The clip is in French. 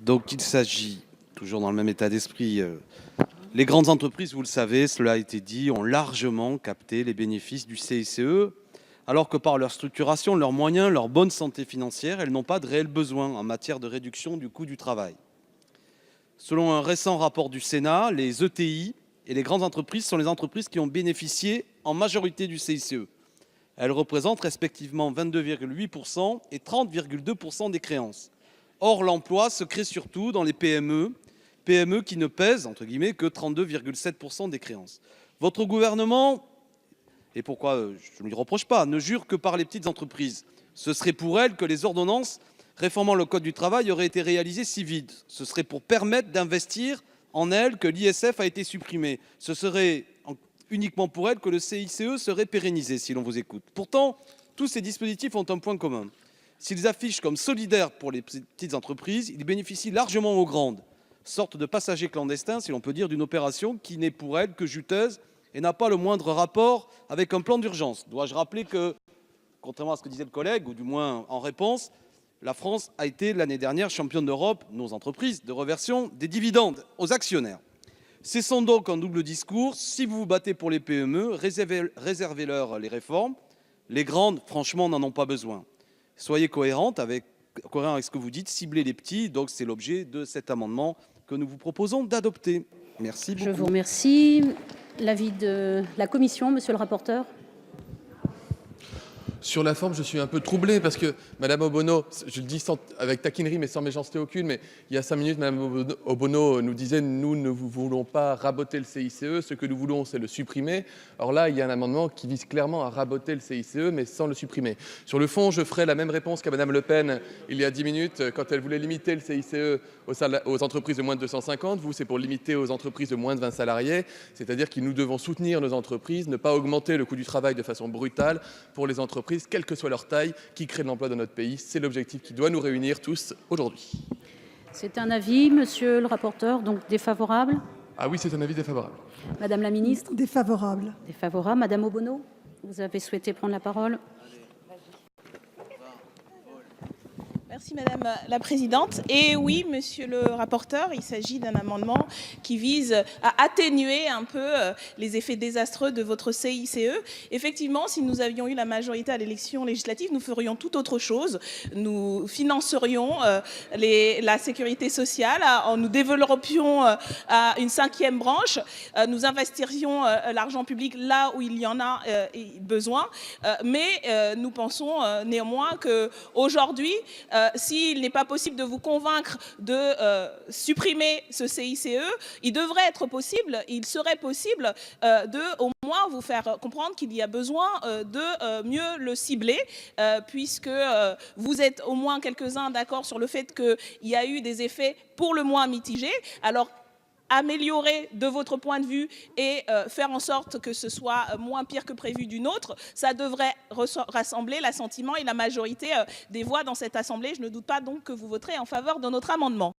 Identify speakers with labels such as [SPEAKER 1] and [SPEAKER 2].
[SPEAKER 1] Donc il s'agit, toujours dans le même état d'esprit, les grandes entreprises, vous le savez, cela a été dit, ont largement capté les bénéfices du CICE, alors que par leur structuration, leurs moyens, leur bonne santé financière, elles n'ont pas de réel besoin en matière de réduction du coût du travail. Selon un récent rapport du Sénat, les ETI et les grandes entreprises sont les entreprises qui ont bénéficié en majorité du CICE. Elles représentent respectivement 22,8% et 30,2% des créances. Or, l'emploi se crée surtout dans les PME qui ne pèsent, entre guillemets, que 32,7% des créances. Votre gouvernement, et pourquoi je ne lui reproche pas, ne jure que par les petites entreprises. Ce serait pour elles que les ordonnances réformant le code du travail auraient été réalisées si vite. Ce serait pour permettre d'investir en elles que l'ISF a été supprimé. Ce serait uniquement pour elles que le CICE serait pérennisé, si l'on vous écoute. Pourtant, tous ces dispositifs ont un point commun. S'ils affichent comme solidaires pour les petites entreprises, ils bénéficient largement aux grandes. Sorte de passagers clandestins, si l'on peut dire, d'une opération qui n'est pour elles que juteuse et n'a pas le moindre rapport avec un plan d'urgence. Dois-je rappeler que, contrairement à ce que disait le collègue, ou du moins en réponse, la France a été l'année dernière championne d'Europe, nos entreprises, de reversion des dividendes aux actionnaires. Cessons donc un double discours. Si vous vous battez pour les PME, réservez-leur les réformes. Les grandes, franchement, n'en ont pas besoin. Soyez cohérent avec ce que vous dites, ciblez les petits. Donc c'est l'objet de cet amendement que nous vous proposons d'adopter. Merci beaucoup.
[SPEAKER 2] Je vous remercie. L'avis de la commission, monsieur le rapporteur.
[SPEAKER 3] Sur la forme, je suis un peu troublé parce que Madame Obono, je le dis avec taquinerie mais sans méchanceté aucune, mais il y a 5 minutes, Madame Obono nous disait « nous ne voulons pas raboter le CICE, ce que nous voulons c'est le supprimer ». Or là, il y a un amendement qui vise clairement à raboter le CICE mais sans le supprimer. Sur le fond, je ferai la même réponse qu'à Madame Le Pen il y a 10 minutes quand elle voulait limiter le CICE aux entreprises de moins de 250. Vous, c'est pour limiter aux entreprises de moins de 20 salariés, c'est-à-dire que nous devons soutenir nos entreprises, ne pas augmenter le coût du travail de façon brutale pour les entreprises, quelle que soit leur taille, qui créent de l'emploi dans notre pays. C'est l'objectif qui doit nous réunir tous aujourd'hui.
[SPEAKER 2] C'est un avis, monsieur le rapporteur, donc défavorable.
[SPEAKER 3] Ah oui, c'est un avis défavorable.
[SPEAKER 2] Madame la ministre.
[SPEAKER 4] Défavorable.
[SPEAKER 2] Défavorable. Madame Obono, vous avez souhaité prendre la parole.
[SPEAKER 5] Merci Madame la Présidente. Et oui, Monsieur le rapporteur, il s'agit d'un amendement qui vise à atténuer un peu les effets désastreux de votre CICE. Effectivement, si nous avions eu la majorité à l'élection législative, nous ferions tout autre chose. Nous financerions la sécurité sociale, nous développions une 5e branche, nous investerions l'argent public là où il y en a besoin. Mais nous pensons néanmoins qu'aujourd'hui, s'il n'est pas possible de vous convaincre de supprimer ce CICE, il serait possible de au moins vous faire comprendre qu'il y a besoin de mieux le cibler, puisque vous êtes au moins quelques-uns d'accord sur le fait qu'il y a eu des effets pour le moins mitigés. Alors, améliorer de votre point de vue et faire en sorte que ce soit moins pire que prévu d'une autre, ça devrait rassembler l'assentiment et la majorité des voix dans cette Assemblée. Je ne doute pas donc que vous voterez en faveur de notre amendement.